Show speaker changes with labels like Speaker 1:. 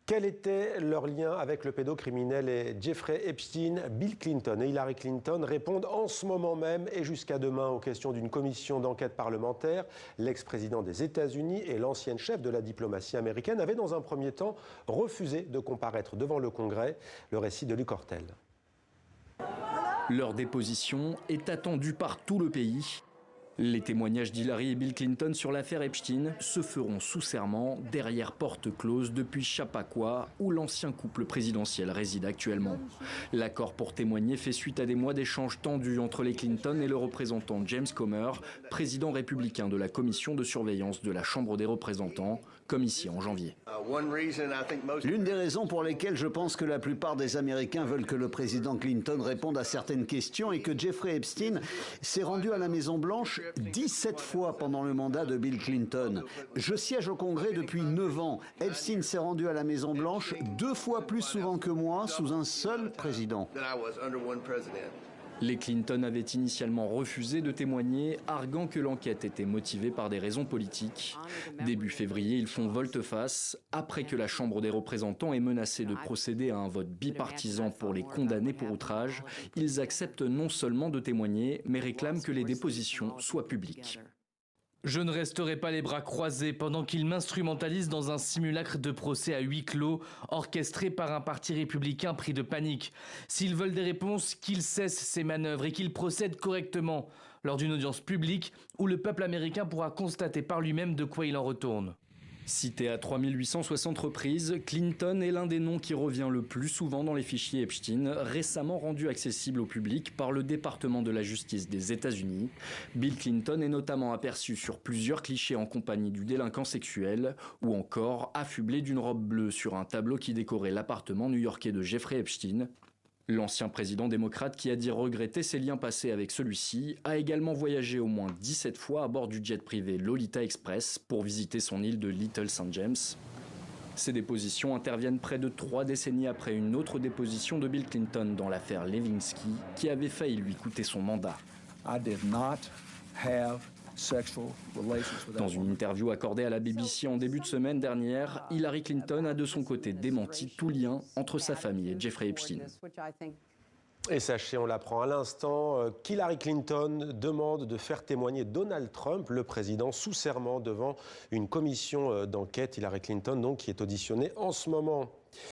Speaker 1: Quel était leur lien avec le pédocriminel et Jeffrey Epstein? Bill Clinton et Hillary Clinton répondent en ce moment même et jusqu'à demain aux questions d'une commission d'enquête parlementaire. L'ex-président des États-Unis et l'ancienne chef de la diplomatie américaine avaient dans un premier temps refusé de comparaître devant le Congrès. Le récit de Luc Hortel.
Speaker 2: Leur déposition est attendue par tout le pays. Les témoignages d'Hillary et Bill Clinton sur l'affaire Epstein se feront sous serment derrière porte close depuis Chappaqua, où l'ancien couple présidentiel réside actuellement. L'accord pour témoigner fait suite à des mois d'échanges tendus entre les Clinton et le représentant James Comer, président républicain de la commission de surveillance de la Chambre des représentants, comme ici en janvier.
Speaker 3: L'une des raisons pour lesquelles je pense que la plupart des Américains veulent que le président Clinton réponde à certaines questions est que Jeffrey Epstein s'est rendu à la Maison-Blanche 17 fois pendant le mandat de Bill Clinton. Je siège au Congrès depuis 9 ans. Epstein s'est rendu à la Maison-Blanche 2 fois plus souvent que moi sous un seul président.
Speaker 2: Les Clinton avaient initialement refusé de témoigner, arguant que l'enquête était motivée par des raisons politiques. Début février, ils font volte-face. Après que la Chambre des représentants ait menacé de procéder à un vote bipartisan pour les condamner pour outrage, ils acceptent non seulement de témoigner, mais réclament que les dépositions soient publiques.
Speaker 4: Je ne resterai pas les bras croisés pendant qu'ils m'instrumentalisent dans un simulacre de procès à huis clos, orchestré par un parti républicain pris de panique. S'ils veulent des réponses, qu'ils cessent ces manœuvres et qu'ils procèdent correctement, lors d'une audience publique où le peuple américain pourra constater par lui-même de quoi il en retourne.
Speaker 2: Cité à 3860 reprises, Clinton est l'un des noms qui revient le plus souvent dans les fichiers Epstein, récemment rendu accessible au public par le département de la justice des États-Unis. Bill Clinton est notamment aperçu sur plusieurs clichés en compagnie du délinquant sexuel, ou encore affublé d'une robe bleue sur un tableau qui décorait l'appartement new-yorkais de Jeffrey Epstein. L'ancien président démocrate, qui a dit regretter ses liens passés avec celui-ci, a également voyagé au moins 17 fois à bord du jet privé Lolita Express pour visiter son île de Little St. James. Ces dépositions interviennent près de 3 décennies après une autre déposition de Bill Clinton dans l'affaire Lewinsky, qui avait failli lui coûter son mandat. Dans une interview accordée à la BBC en début de semaine dernière, Hillary Clinton a de son côté démenti tout lien entre sa famille et Jeffrey Epstein.
Speaker 1: Et sachez, on l'apprend à l'instant, qu'Hillary Clinton demande de faire témoigner Donald Trump, le président, sous serment devant une commission d'enquête. Hillary Clinton, donc, qui est auditionnée en ce moment.